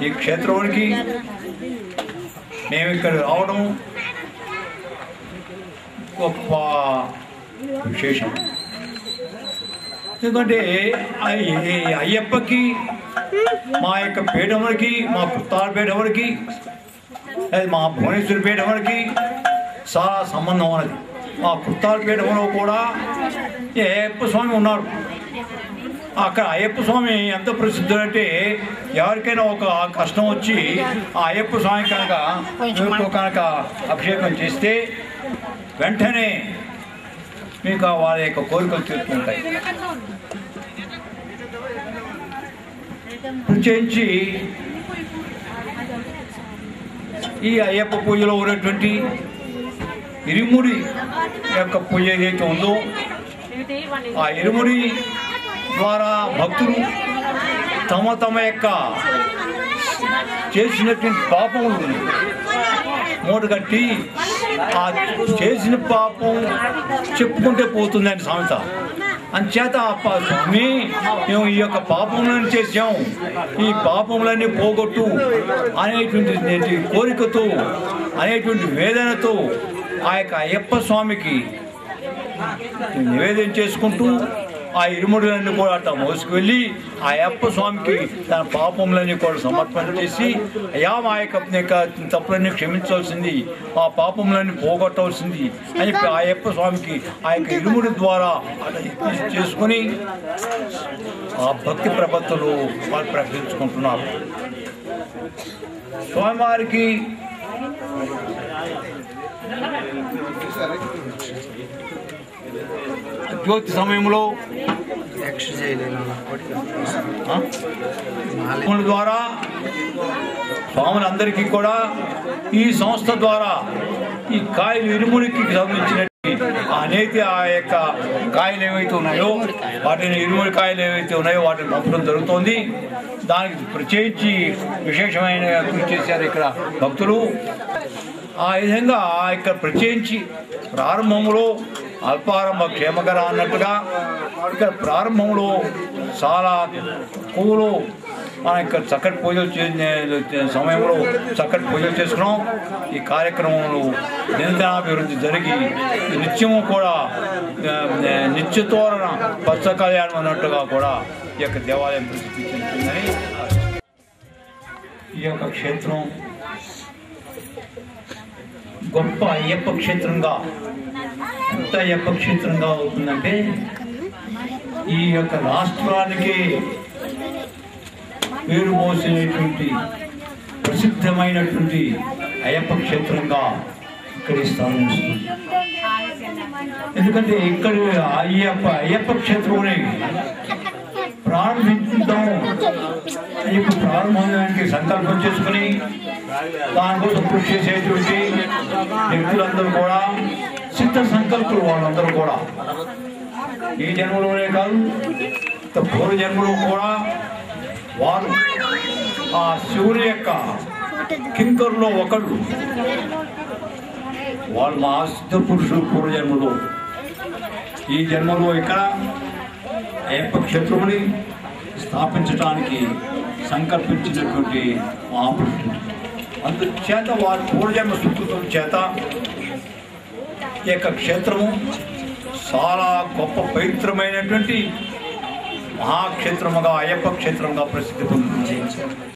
ఈ క్షేత్రానికి మేము ఇక్కడ రావడం గొప్ప విశేషం. ఎందుకంటే అయ్యప్పకి మా యొక్క పీఠములకి, మా పుత్తాల పీఠములకి, మా భువనేశ్వరి పీఠములకి చాలా సంబంధం ఉన్నది. మా పుత్తాల పీఠంలో కూడా అయ్యప్ప స్వామి ఉన్నారు. అక్కడ అయ్యప్ప స్వామి ఎంత ప్రసిద్ధుడు అంటే ఎవరికైనా ఒక కష్టం వచ్చి ఆ అయ్యప్ప స్వామి కనుక అభిషేకం చేస్తే వెంటనే మీకు వాళ్ళ యొక్క కోరికలు తీరుతుంటాయి. ప్రత్యేకించి ఈ అయ్యప్ప పూజలో ఉన్నటువంటి ఇరుముడి యొక్క పూజ ఏదైతే ఉందో ఆ ఇరుముడి ద్వారా భక్తులు తమ యొక్క చేసినటువంటి పాపములు మూటగట్టి ఆ చేసిన పాపం చెప్పుకుంటే పోతుందని సామెత. అంచేత స్వామి మేము ఈ యొక్క పాపములను చేసాం, ఈ పాపములన్నీ పోగొట్టు అనేటువంటి కోరికతో, అనేటువంటి వేదనతో ఆ యొక్క అయ్యప్ప స్వామికి నివేదన చేసుకుంటూ ఆ ఇరుముడులన్నీ కూడా అట్లా మోసుకువెళ్ళి ఆ అయ్యప్ప స్వామికి తన పాపములన్నీ కూడా సమర్పణ చేసి, అయ్యా మా యొక్క తప్పులన్నీ క్షమించవలసింది, మా పాపములన్నీ పోగొట్టవలసింది అని చెప్పి ఆ అయ్యప్ప స్వామికి ఆ యొక్క ఇరుముడి ద్వారా అట్లా చేసుకుని ఆ భక్తి ప్రపత్తులు వాళ్ళు ప్రకటించుకుంటున్నారు. స్వామివారికి జ్యోతి సమయంలో ద్వారా స్వాములందరికీ కూడా ఈ సంస్థ ద్వారా ఈ కాయలు ఇరుముడికి సంబంధించిన అనేక ఆ యొక్క కాయలు ఏవైతే ఉన్నాయో వాటిని ఇరుముడి కాయలు ఏవైతే ఉన్నాయో వాటిని పంపడం జరుగుతోంది. దానికి ప్రత్యేకించి విశేషమైన కృషి చేశారు ఇక్కడ భక్తులు. ఆ విధంగా ఇక్కడ ప్రత్యేకించి ప్రారంభంలో అల్పారంభ క్షేమకర అన్నట్టుగా ఇక్కడ ప్రారంభంలో చాలా పువ్వులు మన ఇక్కడ చక్కటి పూజలు సమయంలో చక్కటి పూజలు చేసుకున్నాం. ఈ కార్యక్రమంలో దినదినాభివృద్ధి జరిగి నిత్యము కూడా నిత్యతోరణ పచ్చ కళ్యాణం అన్నట్టుగా కూడా ఈ యొక్క దేవాలయం ప్రసిద్ధి చెందుతుందని. ఈ యొక్క క్షేత్రం గొప్ప అయ్యప్ప క్షేత్రంగా, ఎంత అయ్యప్ప క్షేత్రంగా అవుతుందంటే ఈ యొక్క రాష్ట్రానికి పేరు మోసినటువంటి ప్రసిద్ధమైనటువంటి అయ్యప్ప క్షేత్రంగా ఇక్కడ స్థానిస్తుంది. ఎందుకంటే ఇక్కడ అయ్యప్ప క్షేత్రంలోనే ప్రారంభించుదాం అయ్యప్ప ప్రారంభానికి సంకల్పం చేసుకుని దానికోసం కృషి చేసేటువంటి వ్యక్తులందరూ కూడా సిద్ధ సంకల్పులు. వాళ్ళందరూ కూడా ఈ జన్మలోనే కాదు పూర్వ జన్మలో కూడా వారు ఆ శివుని యొక్క కింకరులో ఒకడు. వాళ్ళు మా సిద్ధ పురుషులు పూర్వజన్మలో. ఈ జన్మలో ఇక్కడ అయ్యప్ప క్షేత్రముని స్థాపించడానికి సంకల్పించినటువంటి మహాపురుషుడు. అందుచేత వారి పూర్వజన్మ సుకృతం చేత ఈ యొక్క క్షేత్రము చాలా గొప్ప పవిత్రమైనటువంటి మహాక్షేత్రముగా, అయ్యప్ప క్షేత్రంగా ప్రసిద్ధి పొందుతుంది.